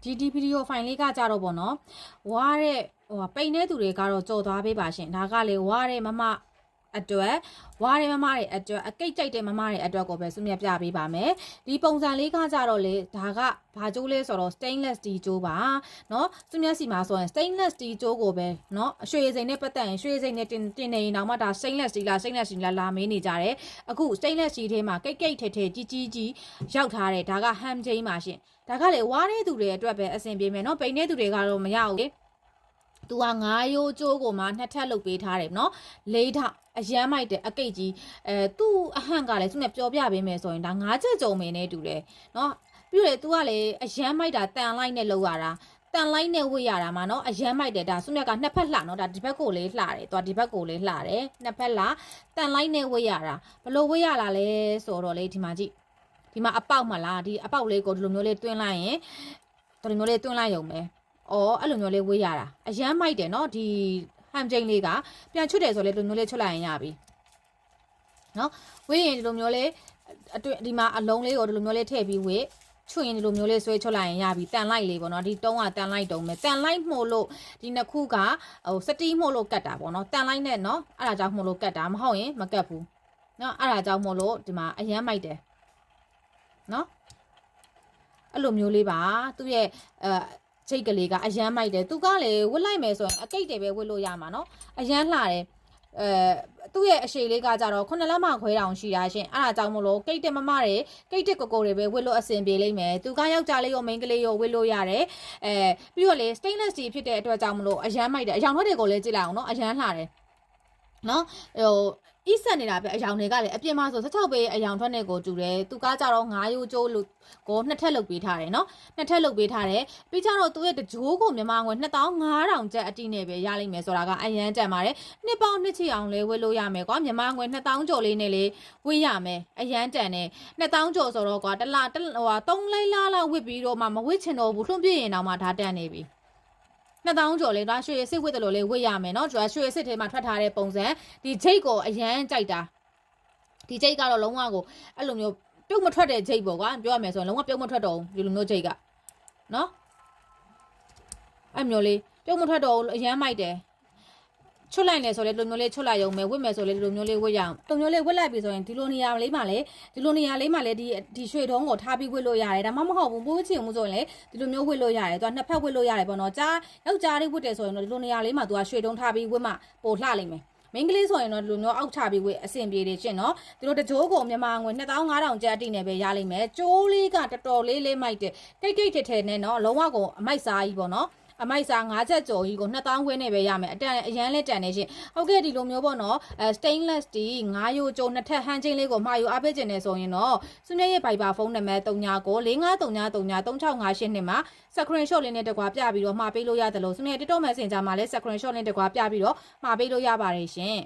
ဒီဗီဒီယိုဖိုင်လေးကကြတော့ပေါ့နော်ဝါတဲ့ပိန်တဲ့သူတွေကတော့ကြော်သွားပေးပါရှင်ဒါကလေဝါတဲ့မမအတွက်ဝါးရဲမမတွေအတွက်အကိတ်ကြိုက်တဲ့မမတွေအတွက်ကိုပဲစုမြတ်ပြပေးပါမယ်ဒီပုံစံလေးကကြတော့လေဒါကဘာကြိုးလဲဆိုတော့ stainless steel ကြိုးပါเนาะစုမြတ်စီမှာဆိုရင် stainless steel ကြိုးကိုပဲเนาะရွှေစိန်နဲ့ပတ်သက်ရင်ရွှေစိန်နဲ့တင်နေရင်တော့မှဒါ stainless steel လား stainless steel လားလာမေးနေကြတယ်အခု stainless steel ထဲမှာကိတ်ကိတ်ထဲထဲကြီးရောက်ထားတယ်ဒါက ham chain ပါရှင်ဒါကလေဝါးတဲ့သူတွေအတွက်ပဲအဆင်ပြေမယ်เนาะပိန်တဲ့သူတွေကတော့မရဘူးလေသူက9ရိုးကျိုးကိုမှ2ထပ်လုပ်ပေးထားတယ်เนาะ4ထပ်အရမ်းမိုက်တယ်အကိတ်ကြီးသူ့အဟန့်ကလည်းသူနဲ့ပျော်ပြပေးမယ်ဆိုရင်ဒါ9ချက်ကြုံမင်းနဲ့တူတယ်เนาะပြီးတော့ तू ကလည်းအရမ်းမိုက်တာတန်လိုက်နဲ့လောက်ရတာတန်လိုက်နဲ့ဝတ်ရတာမှာเนาะအရမ်းမိုက်တယ်ဒါစုမြတ်ကနှစ်ဖက်လှเนาะဒါဒီဘက်ကိုလေးလှတယ်သူကဒီဘက်ကိုလေးလှတယ်နှစ်ဖက်လှတန်လိုက်နဲ့ဝတ်ရတာဘလို့ဝတ်ရလာလဲဆိုတော့လေဒီမှာကြည့်ဒီမှာအပေါက်မလားဒီအပေါက်လေးကိုဒီလိုမျိုးလေးတွင်းလိုက်ရင်ဒီလိုမျိုးလေးတွင်းလိုက်ရုံပဲအဲ့လိုမျိုးလေးဝေးရတာအရမ်းမိုက်တယ်เนาะဒီဟမ်ကျင်းလေးကပြန်ချွတ်တယ်ဆိုလေဒီလိုမျိုးလေးချွတ်လိုက်ရင်ရပြီเนาะဝေးရင်ဒီလိုမျိုးလေးဒီမှာအလုံးလေးကိုဒီလိုမျိုးလေးထည့်ပြီးဝေးချွတ်ရင်ဒီလိုမျိုးလေးဆွဲချွတ်လိုက်ရင်ရပြီတန်လိုက်လေးပေါ့เนาะဒီတုံးကတန်လိုက်တုံးပဲတန်လိုက်မှုလို့ဒီနှစ်ခုကစတီးမှုလို့ကတ်တာပေါ့เนาะတန်လိုက်နဲ့เนาะအဲ့ဒါကြောင့်မှုလို့ကတ်တာမဟုတ်ရင်မကတ်ဘူးเนาะအဲ့ဒါကြောင့်မို့လို့ဒီမှာအရမ်းမိုက်တယ်เนาะအဲ့လိုမျိုးလေးပါသူ့ရဲ့ချိတ်ကလေးကအရမ်းမိုက်တယ်သူကလေဝတ်လိုက်မယ်ဆိုရင်အကိတ်တွေပဲဝတ်လို့ရမှာเนาะအရမ်းလှတယ်သူ့ရဲ့အရှိလေးကကြတော့9လက်မခွဲတောင်ရှိတာရှင်အဲ့ဒါကြောင့်မလို့ကိတ်တက်မမတွေကိတ်တက်ကိုကိုတွေပဲဝတ်လို့အဆင်ပြေလိမ့်မယ်သူကယောက်ျားလေးရောမိန်းကလေးရောဝတ်လို့ရတယ်ပြီးတော့လေ stainless steel ဖြစ်တဲ့အတွက်ကြောင့်မလို့အရမ်းမိုက်တယ်အရောင်ထွက်တွေကိုလည်းကြည့်လိုက်အောင်เนาะအရမ်းလှတယ်เนาะဤဆက်နေတာပဲအယောင်တွေကလည်းအပြင်မှာဆို16ပဲအယောင်ထွက်နေကိုတူတယ်သူကကြတော့9ရိုးကျိုးလို့ကိုနှစ်ထက်လုပ်ပေးထားတယ်เนาะနှစ်ထက်လုပ်ပေးထားတယ်ပြီးကြတော့သူရဲ့တကြိုးကိုမြန်မာငွေ2500ကျပ်အတိနဲ့ပဲရလိမ့်မယ်ဆိုတာကအရန်တန်ပါတယ်နှစ်ပေါင်းနှစ်ချီအောင်လဲဝယ်လို့ရမယ်ကွာမြန်မာငွေ2000ကျော်လေးနဲ့လေဝယ်ရမယ်အရန်တန်တယ်2000ကျော်ဆိုတော့ကွာတစ်လ3လိလောက်ဝစ်ပြီးတော့မှမဝစ်ချင်တော့ဘူးထွန်းပြည့်ရင်တော့မှဒါတန်နေပြီ2000ကျော်လေးဒါရွှေစစ်ဝတ်တယ်လို့လေးဝတ်ရမယ်เนาะကျွန်တော်ရွှေစစ်ထဲမှာထွက်ထားတဲ့ပုံစံဒီဂျိတ်ကိုအရန်ကြိုက်တာဒီဂျိတ်ကတော့လုံးဝကိုအဲ့လိုမျိုးပြုတ်မထွက်တဲ့ဂျိတ်ပေါ့ကွာပြောရမယ်ဆိုရင်လုံးဝပြုတ်မထွက်တော့ဘူးဒီလိုမျိုးဂျိတ်ကเนาะအဲ့မျိုးလေးပြုတ်မထွက်တော့အရန်မိုက်တယ်ချွတ်လိုက်နေဆိုလေဒီလိုမျိုးလေးချွတ်လိုက်ရုံပဲဝတ်မယ်ဆိုလေဒီလိုမျိုးလေးဝတ်ရအောင်ဒီလိုမျိုးလေးဝတ်လိုက်ပြီဆိုရင်ဒီလိုနေရာလေးမှာလေဒီရွှေထုံးကိုထားပြီးဝတ်လို့ရတယ်ဒါမှမဟုတ်ဘူးပိုးချင်မှုဆိုရင်လေဒီလိုမျိုးဝတ်လို့ရတယ်သူကနှစ်ဖက်ဝတ်လို့ရတယ်ပေါ့နော်ကြားယောက်ျားလေးဝတ်တယ်ဆိုရင်တော့ဒီလိုနေရာလေးမှာသူကရွှေထုံးထားပြီးဝတ်မှပိုလှလိမ့်မယ်မင်းကလေးဆိုရင်တော့ဒီလိုမျိုးအောက်ချပြီးဝတ်အဆင်ပြေတယ်ရှင်နော်ဒီလိုတကြိုးကိုမြန်မာငွေ2500ကျပ်အတိနဲ့ပဲရလိမ့်မယ်ကျိုးလေးကတော်တော်လေးမိုက်တယ်တိတ်ထထဲနဲ့နော်လုံးဝကိုအမိုက်စားကြီးပေါ့နော်အမိုက်စား9ချက်ကျော်ကြီးကို2000ခွဲနဲ့ပဲရမယ်အရန်လက်တန်နေရှင်ဟုတ်ကဲ့ဒီလိုမျိုးပေါ့နော်stainless steel 9ရိုးကျိုးနှစ်ထပ်ဟန်ချင်းလေးကိုမှာယူအားပေးခြင်းနေဆိုရင်တော့စုမြရဲ့ Viber ဖုန်းနံပါတ်3993333658နှစ်မှာ screenshot လေးနဲ့တကွာပြပြီးတော့မှာပေးလို့ရတယ်လို့စုမြရဲ့ TikTok Messenger မှာလည်း screenshot လေးတကွာပြပြီးတော့မှာပေးလို့ရပါတယ်ရှင်